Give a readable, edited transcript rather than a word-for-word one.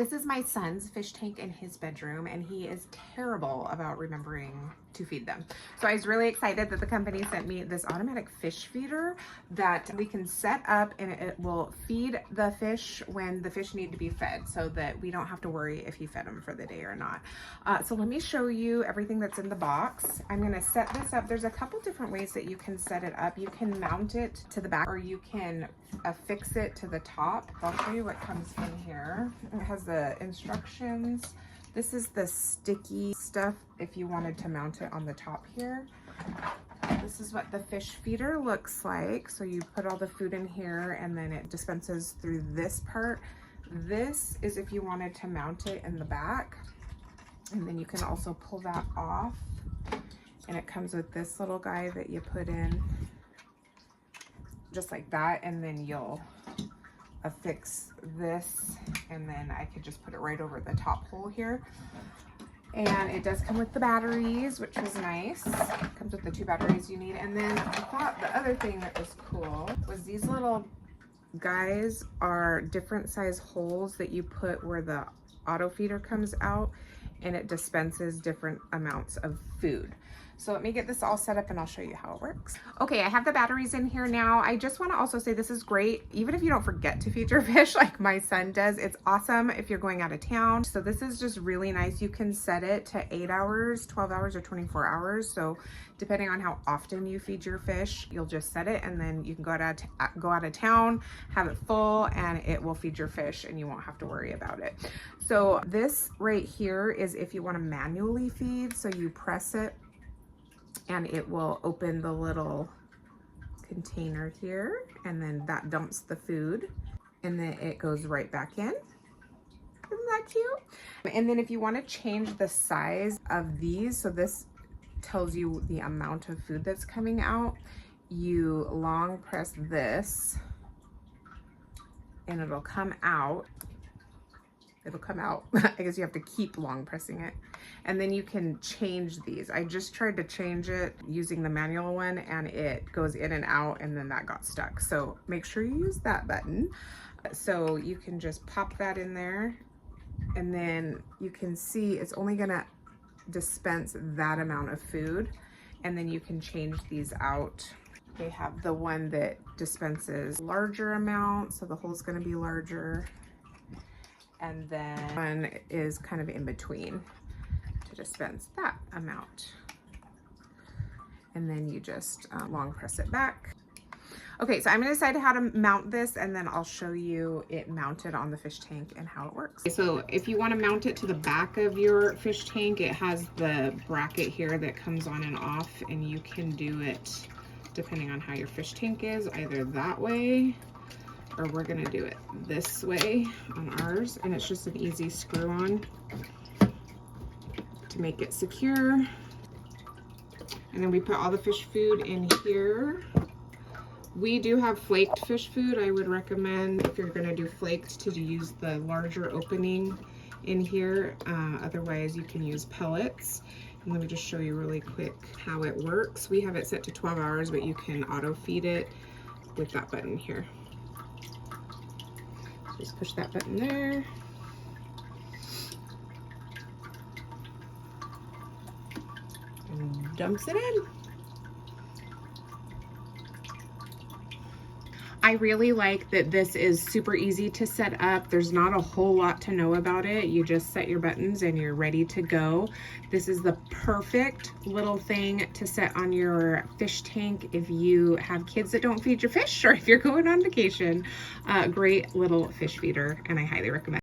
This is my son's fish tank in his bedroom, and he is terrible about remembering to feed them. So I was really excited that the company sent me this automatic fish feeder that we can set up, and it will feed the fish when the fish need to be fed, so that we don't have to worry if you fed them for the day or not. So let me show you everything that's in the box. I'm gonna set this up. There's a couple different ways that you can set it up. You can mount it to the back, or you can affix it to the top. I'll show you what comes in here. It has the instructions. This is the sticky stuff if you wanted to mount it on the top here. This is what the fish feeder looks like. So you put all the food in here, and then it dispenses through this part. This is if you wanted to mount it in the back, and then you can also pull that off, and it comes with this little guy that you put in just like that, and then you'll affix this, and then I could just put it right over the top hole here. And it does come with the batteries, which was nice. It comes with the 2 batteries you need. And then I thought the other thing that was cool was these little guys are different size holes that you put where the auto feeder comes out, and it dispenses different amounts of food. So let me get this all set up and I'll show you how it works. Okay, I have the batteries in here now. I just want to also say this is great even if you don't forget to feed your fish like my son does. It's awesome if you're going out of town. So this is just really nice. You can set it to 8 hours, 12 hours, or 24 hours. So depending on how often you feed your fish, you'll just set it, and then you can go out of town, have it full, and it will feed your fish and you won't have to worry about it. So this right here is if you want to manually feed. So you press it and it will open the little container here, and then that dumps the food, and then it goes right back in. Isn't that cute? And then if you want to change the size of these, so this tells you the amount of food that's coming out, you long press this and it'll come out. It'll come out. I guess you have to keep long pressing it. And then you can change these. I just tried to change it using the manual one, and it goes in and out, and then that got stuck. So make sure you use that button. So you can just pop that in there, and then you can see it's only gonna dispense that amount of food, and then you can change these out. They have the one that dispenses larger amounts, so the hole's gonna be larger. And then one is kind of in between to dispense that amount. And then you just long press it back. Okay, so I'm gonna decide how to mount this, and then I'll show you it mounted on the fish tank and how it works. So if you wanna mount it to the back of your fish tank, it has the bracket here that comes on and off, and you can do it depending on how your fish tank is, either that way, or we're gonna do it this way on ours, and it's just an easy screw on to make it secure. And then we put all the fish food in here. We do have flaked fish food. I would recommend, if you're gonna do flaked, to use the larger opening in here. Otherwise you can use pellets. And let me just show you really quick how it works. We have it set to 12 hours, but you can auto feed it with that button here. Just push that button there. And dumps it in. I really like that this is super easy to set up. There's not a whole lot to know about it. You just set your buttons and you're ready to go. This is the perfect little thing to set on your fish tank if you have kids that don't feed your fish, or if you're going on vacation. Great little fish feeder, and I highly recommend it.